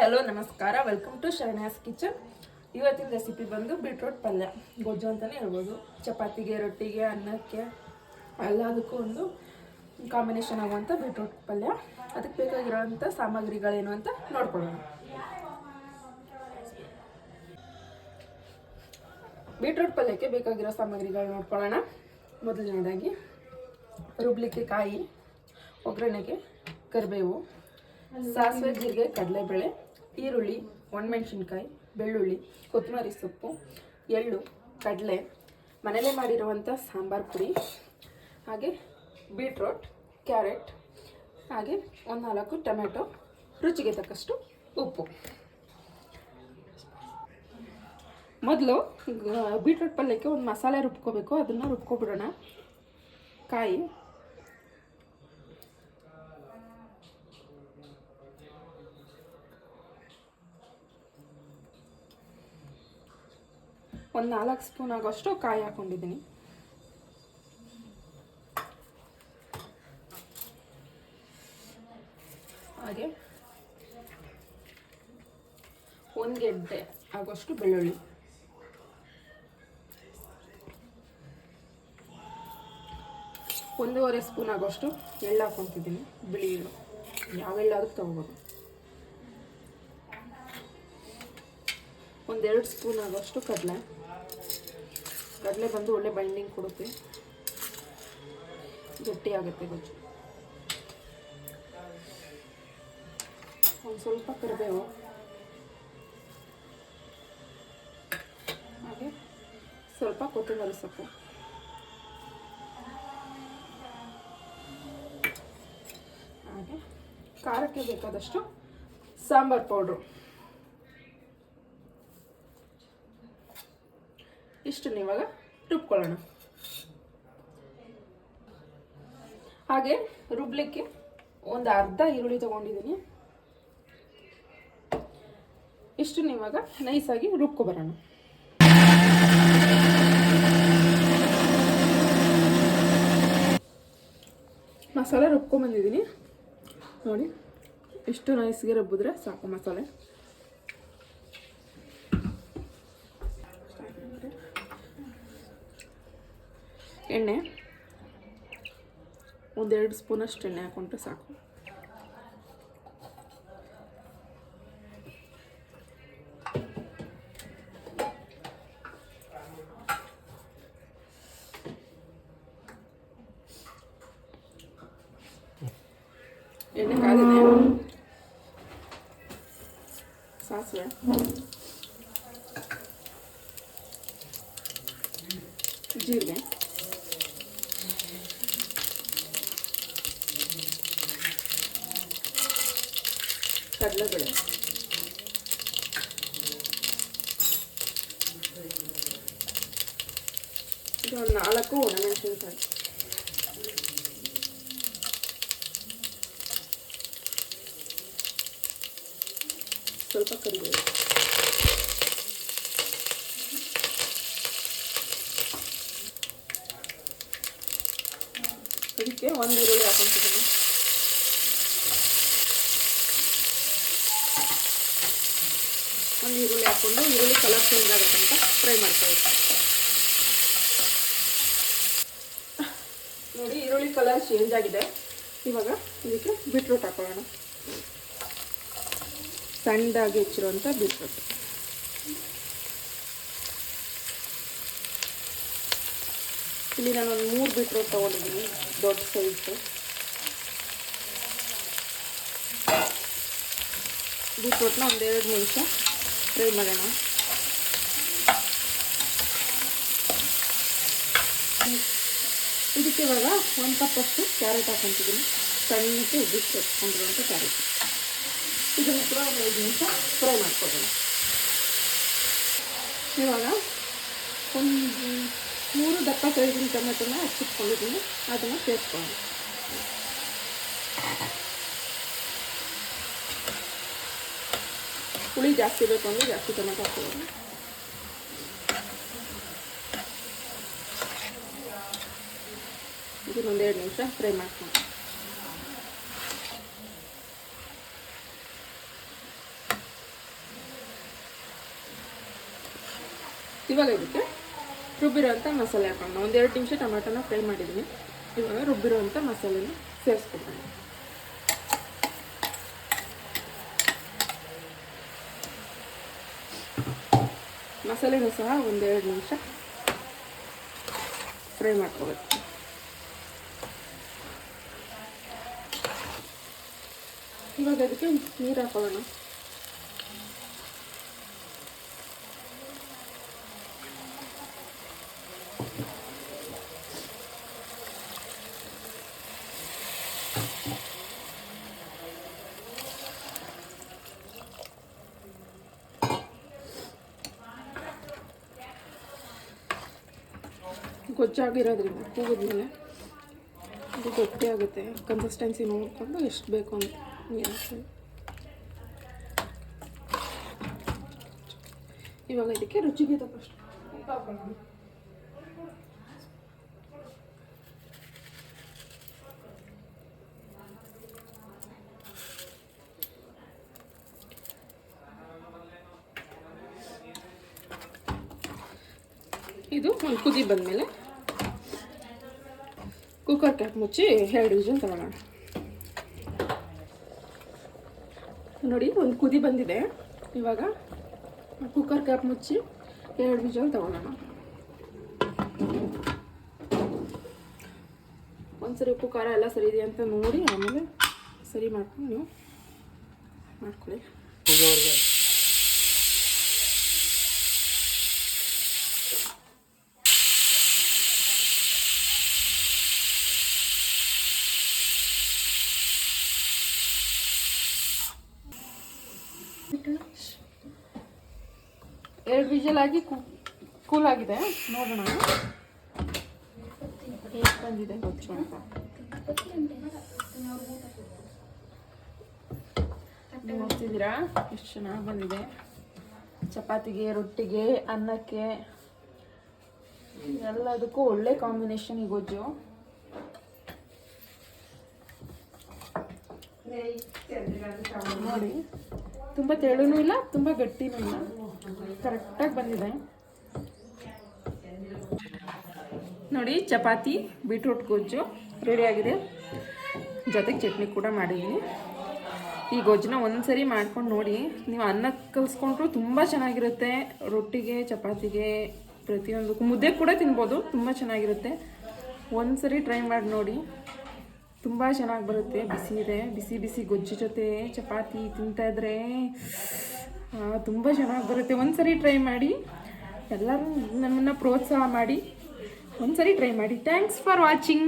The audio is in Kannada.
ಹಲೋ ನಮಸ್ಕಾರ, ವೆಲ್ಕಮ್ ಟು ಶರಣ್ಯಾಸ್ ಕಿಚನ್. ಇವತ್ತಿನ ರೆಸಿಪಿ ಬಂದು ಬೀಟ್ರೂಟ್ ಪಲ್ಯ. ಗೊಜ್ಜು ಅಂತಲೇ ಹೇಳ್ಬೋದು. ಚಪಾತಿಗೆ, ರೊಟ್ಟಿಗೆ, ಅನ್ನಕ್ಕೆ ಎಲ್ಲದಕ್ಕೂ ಒಂದು ಕಾಂಬಿನೇಷನ್ ಆಗುವಂಥ ಬೀಟ್ರೂಟ್ ಪಲ್ಯ. ಅದಕ್ಕೆ ಬೇಕಾಗಿರೋವಂಥ ಸಾಮಗ್ರಿಗಳೇನು ಅಂತ ನೋಡ್ಕೊಳ್ಳೋಣ. ಬೀಟ್ರೂಟ್ ಪಲ್ಯಕ್ಕೆ ಬೇಕಾಗಿರೋ ಸಾಮಗ್ರಿಗಳು ನೋಡ್ಕೊಳ್ಳೋಣ. ಮೊದಲನೇದಾಗಿ ರುಬ್ಲಿಕ್ಕೆ ಕಾಯಿ, ಒಗ್ಗರಣೆಗೆ ಕರಿಬೇವು, ಸಾಸಿವೆ, ಜೀರಿಗೆ, ಕಡಲೆಬೇಳೆ, ಈರುಳ್ಳಿ, ಒಣಮೆಣಸಿನ್ಕಾಯಿ, ಬೆಳ್ಳುಳ್ಳಿ, ಕೊತ್ತಂಬರಿ ಸೊಪ್ಪು, ಎಳ್ಳು, ಕಡಲೆ, ಮನೇಲೇ ಮಾಡಿರುವಂಥ ಸಾಂಬಾರು ಪುಡಿ, ಹಾಗೆ ಬೀಟ್ರೋಟ್, ಕ್ಯಾರೆಟ್, ಹಾಗೆ ಒಂದು 4 ಟೊಮೆಟೊ, ರುಚಿಗೆ ತಕ್ಕಷ್ಟು ಉಪ್ಪು. ಮೊದಲು ಬೀಟ್ರೂಟ್ ಪಲ್ಯಕ್ಕೆ ಒಂದು ಮಸಾಲೆ ರುಬ್ಕೋಬೇಕು. ಅದನ್ನು ರುಬ್ಕೊಬಿಡೋಣ. ಕಾಯಿ, ಒಂದು 4 ಸ್ಪೂನ್ ಆಗೋಷ್ಟು ಕಾಯಿ ಹಾಕೊಂಡಿದ್ದೀನಿ. ಹಾಗೆ 1 ಗೆಡ್ಡೆ ಆಗೋಷ್ಟು ಬೆಳ್ಳುಳ್ಳಿ, 1.5 ಸ್ಪೂನ್ ಆಗೋಷ್ಟು ಎಳ್ಳು ಹಾಕೊತಿದ್ದೀನಿ. ಬಿಳಿ ಎಳ್ಳು, ಯಾವ ಎಳ್ಳಾದ್ರೂ ತಗೋಬೋದು. 1-2 ಸ್ಪೂನ್ ಆಗೋಷ್ಟು ಕಡಲೆ ಬಂದು ಒಳ್ಳೆ ಬೈಂಡಿಂಗ್ ಕೊಡುತ್ತೆ, ಗಟ್ಟಿ ಆಗುತ್ತೆ ಗೊಜ್ಜು. ಒಂದು ಸ್ವಲ್ಪ ಕರಿಬೇವು, ಹಾಗೆ ಸ್ವಲ್ಪ ಕೊತ್ತಂಬರಿ ಸೊಪ್ಪು, ಹಾಗೆ ಖಾರಕ್ಕೆ ಬೇಕಾದಷ್ಟು ಸಾಂಬಾರ್ ಪೌಡ್ರು. ಇಷ್ಟನ್ನು ಇವಾಗ ರುಬ್ಕೊಳ್ಳೋಣ. ಹಾಗೆ ರುಬ್ಲಿಕ್ಕೆ ಒಂದು ಅರ್ಧ ಈರುಳ್ಳಿ ತಗೊಂಡಿದ್ದೀನಿ. ಇಷ್ಟನ್ನು ಇವಾಗ ನೈಸಾಗಿ ರುಬ್ಕೊಬರೋಣ. ಮಸಾಲೆ ರುಬ್ಕೊಂಬಂದಿದ್ದೀನಿ ನೋಡಿ. ಇಷ್ಟು ನೈಸ್ಗೆ ರುಬ್ಬಿದ್ರೆ ಸಾಕು ಮಸಾಲೆ. ಎಣ್ಣೆ 1-2 ಸ್ಪೂನಷ್ಟು ಎಣ್ಣೆ ಹಾಕೊಂಡ್ರೆ ಸಾಕು. ಎಣ್ಣೆ ಕಾದಿದೆ. ಸಾಸಿವೆ, ಜೀರಿಗೆ, ಕಡಲೆಬೇಳೆ, ಇದು ಒಂದು 4 ಒಣಮೆಣಸಿನಕಾಯಿ, ಸ್ವಲ್ಪ ಕರಿಬೇವು, ಇದಕ್ಕೆ 1 ಈರುಳ್ಳಿ ಹಾಕೊಂತಿದ್ದೀನಿ. ಒಂದು ಈರುಳ್ಳಿ ಹಾಕ್ಕೊಂಡು ಈರುಳ್ಳಿ ಕಲರ್ ಚೇಂಜ್ ಆಗೋಕ್ಕಂತ ಫ್ರೈ ಮಾಡ್ಕೋಬೇಕು. ನೋಡಿ, ಈರುಳ್ಳಿ ಕಲರ್ ಚೇಂಜ್ ಆಗಿದೆ. ಇವಾಗ ಇದಕ್ಕೆ ಬೀಟ್ರೂಟ್ ಹಾಕೊಳ್ಳೋಣ. ಸಣ್ಣದಾಗಿ ಹೆಚ್ಚಿರುವಂಥ ಬೀಟ್ರೂಟ್. ಇಲ್ಲಿ ನಾನು ಒಂದು 3 ಬೀಟ್ರೂಟ್ ತೊಗೊಂಡಿದ್ದೀನಿ, ದೊಡ್ಡ ಸೈಜು. ಬೀಟ್ರೂಟ್ನ 1-2 ನಿಮಿಷ ಫ್ರೈ ಮಾಡೋಣ. ಇದಕ್ಕೆ ಇವಾಗ 1 ಕಪ್ಪಷ್ಟು ಕ್ಯಾರೆಟ್ ಹಾಕೊತಿದ್ದೀನಿ. ಸಣ್ಣಕ್ಕೆ ಉಬ್ಬಿಸ್ಕೊಂಡಿರುವಂಥ ಕ್ಯಾರೆಟ್. ಇದನ್ನು ಕೂಡ 5 ನಿಮಿಷ ಫ್ರೈ ಮಾಡ್ಕೊಬೋಣ. ಇವಾಗ ಒಂದು 3 ದಪ್ಪ ಸೈಜಿನ ಟೊಮೆಟೊನ ಹಚ್ಚಿಟ್ಕೊಂಡಿದ್ದೀನಿ. ಅದನ್ನು ಸೇರಿಸ್ಕೊಳ್ಳೋಣ. ಹುಳಿ ಜಾಸ್ತಿ ಬೇಕು ಅಂದರೆ ಜಾಸ್ತಿ ಟೊಮೆಟೊ ಹಾಕ್ಕೊಳ್ಳೋಣ. ಇದನ್ನು 1-2 ನಿಮಿಷ ಫ್ರೈ ಮಾಡ್ಕೊಂಡು ಇವಾಗ ಇದಕ್ಕೆ ರುಬ್ಬಿರೋಂಥ ಮಸಾಲೆ ಹಾಕೋಣ. 1-2 ನಿಮಿಷ ಟೊಮೆಟೊನ ಫ್ರೈ ಮಾಡಿದ್ದೀನಿ. ಇವಾಗ ರುಬ್ಬಿರೋಂಥ ಮಸಾಲೆನ ಸೇರಿಸ್ಕೊಡ್ತೀನಿ. ಮಸಾಲೆನೂ ಸಹ 1-2 ನಿಮಿಷ ಫ್ರೈ ಮಾಡ್ಕೋಬೇಕು. ಇವಾಗ ಅದಕ್ಕೆ ನೀರು ಹಾಕೊಳ್ಳೋಣ. ಗೊಜ್ಜಾಗಿರೋದ್ರಿಂದ ಕೂಗಿದ್ಮೇಲೆ ಅದು ಗಟ್ಟಿ ಆಗುತ್ತೆ. ಕನ್ಸಿಸ್ಟೆನ್ಸಿ ನೋಡಿಕೊಂಡು ಎಷ್ಟು ಬೇಕು ಅಂತ ನೀರು ಹಾಕ್ತೀನಿ. ಇವಾಗ ಇದಕ್ಕೆ ರುಚಿಗೆ ತಕ್ಕಷ್ಟು ಉಪ್ಪು ಹಾಕೊಳ್ಳೋಣ. ಇದು ಒಂದು ಕುದಿ ಬಂದಮೇಲೆ ಕುಕ್ಕರ್ ಕ್ಯಾಪ್ ಮುಚ್ಚಿ 2 ವಿಷಲ್ ತಗೊಳ್ಳೋಣ. ನೋಡಿ ಒಂದು ಕುದಿ ಬಂದಿದೆ. ಇವಾಗ ಕುಕ್ಕರ್ ಕ್ಯಾಪ್ ಮುಚ್ಚಿ 2 ವಿಷಲ್ ತಗೊಳ್ಳೋಣ. ಒಂದ್ಸರಿ ಉಪ್ಪು ಖಾರ ಎಲ್ಲ ಸರಿ ಇದೆ ಅಂತ ನೋಡಿ ಆಮೇಲೆ ಸರಿ ಮಾಡ್ಕೊಂಡು ನೀವು ಮಾಡ್ಕೊಳ್ಳಿ. ಎರಡು ವಿಷಲ್ ಆಗಿ ಕೂಲ್ ಆಗಿದೆ. ನೋಡೋಣ ಹೇಗೆ ಬಂದಿದೆ ಗೊತ್ತು ಅಂತ. ನೋಡ್ತಿದ್ದೀರಾ ಎಷ್ಟು ಚೆನ್ನಾಗಿ ಬಂದಿದೆ. ಚಪಾತಿಗೆ, ರೊಟ್ಟಿಗೆ, ಅನ್ನಕ್ಕೆ ಎಲ್ಲದಕ್ಕೂ ಒಳ್ಳೆ ಕಾಂಬಿನೇಷನ್ ಈ ಗೊಜ್ಜು. ನೋಡಿ ತುಂಬ ತೆಳುನೂ ಇಲ್ಲ, ತುಂಬ ಗಟ್ಟಿನೂ ಇಲ್ಲ, ಕರೆಕ್ಟಾಗಿ ಬಂದಿದೆ. ನೋಡಿ ಚಪಾತಿ ಬೀಟ್ರೂಟ್ ಗೊಜ್ಜು ರೆಡಿಯಾಗಿದೆ. ಜೊತೆಗೆ ಚಟ್ನಿ ಕೂಡ ಮಾಡಿದ್ದೀನಿ. ಈ ಗೊಜ್ಜನ್ನ ಒಂದ್ಸರಿ ಮಾಡ್ಕೊಂಡು ನೋಡಿ. ನೀವು ಅನ್ನಕ್ಕೆ ಕಲಿಸ್ಕೊಂಡ್ರು ತುಂಬ ಚೆನ್ನಾಗಿರುತ್ತೆ. ರೊಟ್ಟಿಗೆ, ಚಪಾತಿಗೆ, ಪ್ರತಿಯೊಂದಕ್ಕೂ ಮುದ್ದೆ ಕೂಡ ತಿನ್ಬೋದು. ತುಂಬ ಚೆನ್ನಾಗಿರುತ್ತೆ. ಒಂದ್ಸರಿ ಟ್ರೈ ಮಾಡಿ ನೋಡಿ, ತುಂಬ ಚೆನ್ನಾಗಿ ಬರುತ್ತೆ. ಬಿಸಿ ಇದೆ, ಬಿಸಿ ಬಿಸಿ ಗೊಜ್ಜು ಜೊತೆ ಚಪಾತಿ ತಿಂತಾಯಿದ್ರೆ ತುಂಬ ಚೆನ್ನಾಗಿ ಬರುತ್ತೆ. ಒಂದ್ಸರಿ ಟ್ರೈ ಮಾಡಿ. ಎಲ್ಲರೂ ನಮ್ಮನ್ನು ಪ್ರೋತ್ಸಾಹ ಮಾಡಿ ಒಂದ್ಸರಿ ಟ್ರೈ ಮಾಡಿ. Thanks for watching.